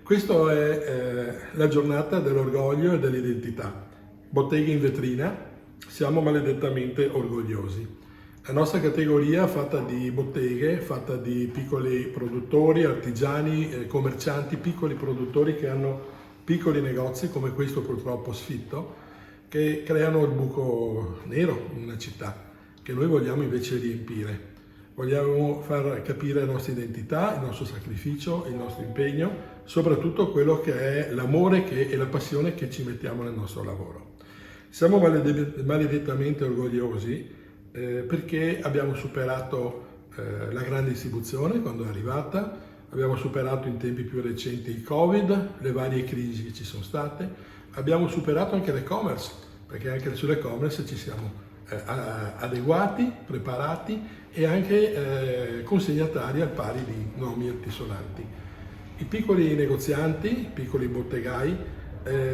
Questa è la giornata dell'orgoglio e dell'identità. Botteghe in vetrina, siamo maledettamente orgogliosi. La nostra categoria è fatta di botteghe, fatta di piccoli produttori, artigiani, commercianti, piccoli produttori che hanno piccoli negozi come questo purtroppo sfitto, che creano il buco nero in una città, che noi vogliamo invece riempire. Vogliamo far capire la nostra identità, il nostro sacrificio, il nostro impegno, soprattutto quello che è l'amore e la passione che ci mettiamo nel nostro lavoro. Siamo maledettamente orgogliosi perché abbiamo superato la grande distribuzione quando è arrivata, abbiamo superato in tempi più recenti il Covid, le varie crisi che ci sono state, abbiamo superato anche l'e-commerce, perché anche sull'e-commerce ci siamo adeguati, preparati e anche consegnatari al pari di nomi altisonanti. I piccoli negozianti, i piccoli bottegai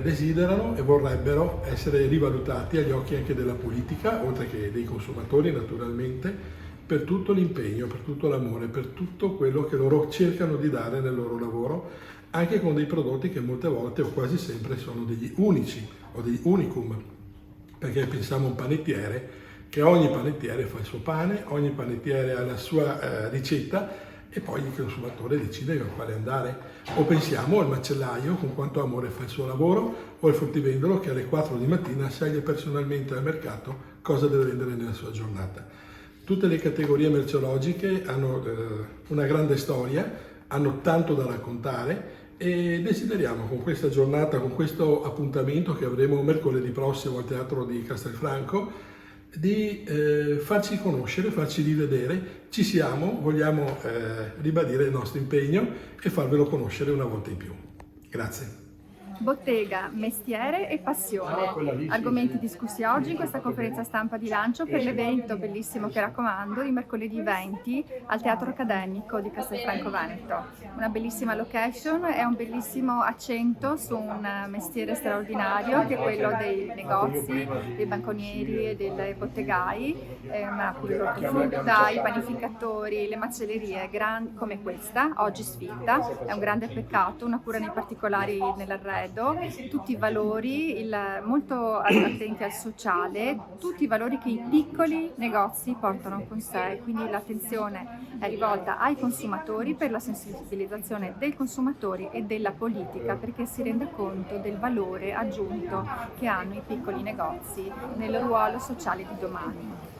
desiderano e vorrebbero essere rivalutati agli occhi anche della politica, oltre che dei consumatori naturalmente, per tutto l'impegno, per tutto l'amore, per tutto quello che loro cercano di dare nel loro lavoro, anche con dei prodotti che molte volte o quasi sempre sono degli unici o degli unicum. Perché pensiamo a un panettiere, che ogni panettiere fa il suo pane, ogni panettiere ha la sua ricetta e poi il consumatore decide a quale andare. O pensiamo al macellaio con quanto amore fa il suo lavoro, o al fruttivendolo che alle 4 di mattina sceglie personalmente al mercato cosa deve vendere nella sua giornata. Tutte le categorie merceologiche hanno una grande storia, hanno tanto da raccontare e desideriamo con questa giornata, con questo appuntamento che avremo mercoledì prossimo al Teatro di Castelfranco, di farci conoscere, farci rivedere. Ci siamo, vogliamo ribadire il nostro impegno e farvelo conoscere una volta in più. Grazie. Bottega, mestiere e passione. Argomenti discussi oggi in questa conferenza stampa di lancio per l'evento bellissimo che raccomando di mercoledì 20 al Teatro Accademico di Castelfranco Veneto. Una bellissima location e un bellissimo accento su un mestiere straordinario che è quello dei negozi, dei banconieri e dei bottegai, ma frutta, i panificatori, le macellerie come questa, oggi sfitta. È un grande peccato, una cura nei particolari nell'arredo, tutti i valori, molto attenti al sociale, tutti i valori che i piccoli negozi portano con sé, quindi l'attenzione è rivolta ai consumatori per la sensibilizzazione dei consumatori e della politica perché si rende conto del valore aggiunto che hanno i piccoli negozi nel ruolo sociale di domani.